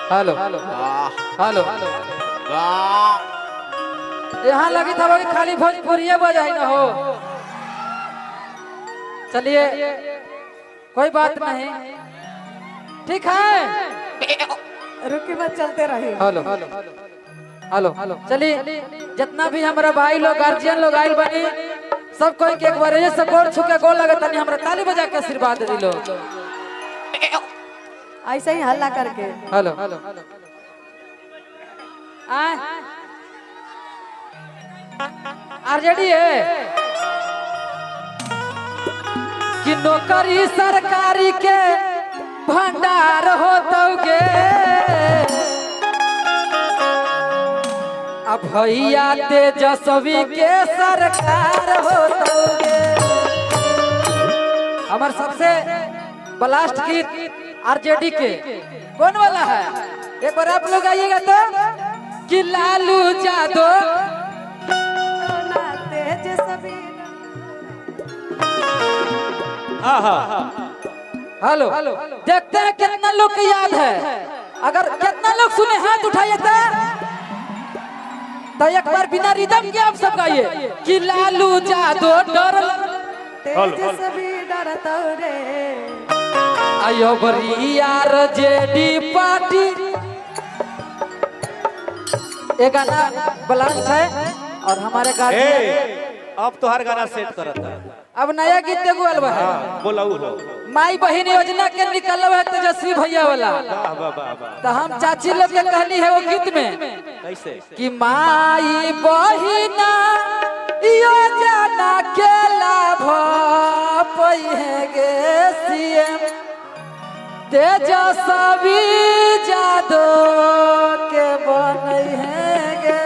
Hello hello यहाँ लगी था कि खाली भोजपुरी बजाई ना हो। चलिए कोई बात नहीं, ठीक है, रुकी मत, चलते रहे। हेलो हेलो हेलो चलिए, जितना भी हमारा भाई लोग गार्जियन लोग आइल बनी, सब कोई के एक बार से गोड़ छू के गोड़ लगे तनी हमरा ताली बजा के आशीर्वाद दे लो। ऐसे ही हल्ला करके। हेलो हेलो आरजेडी है कि नौकरी सरकारी के भंडार होतोगे, अब भैया तेजस्वी के सरकार होतोगे। हमार सबसे ब्लास्ट गीत आरजेडी के कौन वाला है, एक बार आप लोग आइएगा तो, कि लालू यादव हेलो, देखते हैं कितना लोग को याद है। अगर कितना लोग सुने हाथ उठाइए तो एक बार बिना रिदम के आप सब गाइए कि लालू यादव तेजस्वी डरता रे। आयो बरी आरजेडी पार्टी, ये गाना ब्लास्ट है और हमारे गार्जियन अब तो हर गाना सेट करता है। अब नया गीत एगो अलबा है, बोलाऊ माई बहन योजना के निकल है तेजस्वी भैया वाला। तो हम चाची लोग के कहनी है वो गीत में कैसे कि माई बहिना योजना के लाभ पइहेगे सीएम तेजस्वी यादव के बनइहेगे।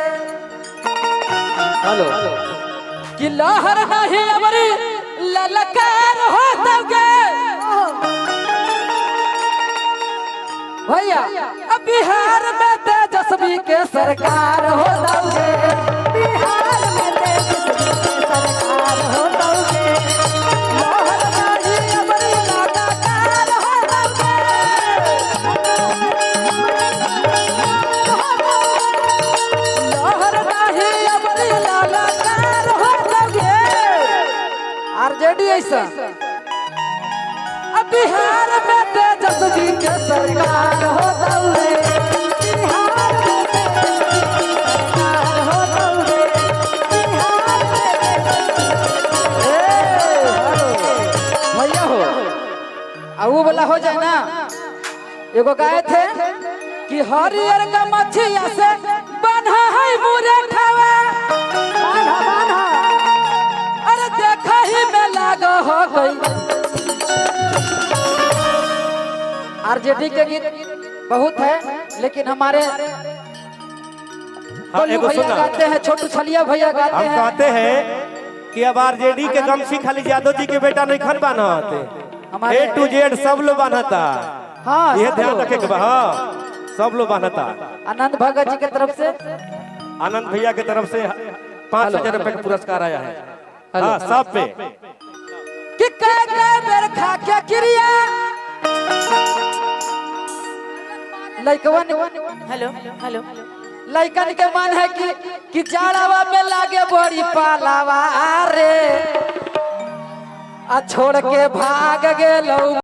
हेलो कि लहर नहीं हमारी ललकार होतोगे भैया, अब बिहार में तेजस्वी के सरकार होतोगे, बिहार में तेजस्वी के सरकार होतोगे। लहर नहीं हमारी ललकार होतोगे, लहर नहीं हमारी ललकार होतोगे। आरजेडी ऐसा अब बिहार में तेजस्वी के सरकार होतोगे, बिहार में तेजस्वी के सरकार होतोगे। बिहार में भैया हो वो वाला हो जाए ना। एगो गाय थे कि हरियर का मछिया से बन्हा है मुरठवा, बांधा बांधा अरे देखा ही में लागो हो गई। आरजेडी के गीत बहुत है, लेकिन हमारे एगो भैया सुना, गाते हैं, छोटू छलिया भैया गाते हम हैं। कहते हैं कि अब आरजेडी के गमछी खाली यादव जी के बेटा नहीं खन बांधते, हमारे A to Z सब लोग बांधता। हाँ, यह सब ध्यान लोग। रखे के बा, सब लोग बांधता। आनंद भगत जी की तरफ से, आनंद भैया की तरफ से 5,000 रुपए का पुरस्कार आया है। हेलो। हाँ, सब पे कि कह बेर खा के क्रिया लइकवन हेलो हेलो लइकन के मन है कि जाड़ावा में लागे बड़ी पालावा रे, आ छोड़ के भाग गेलौ।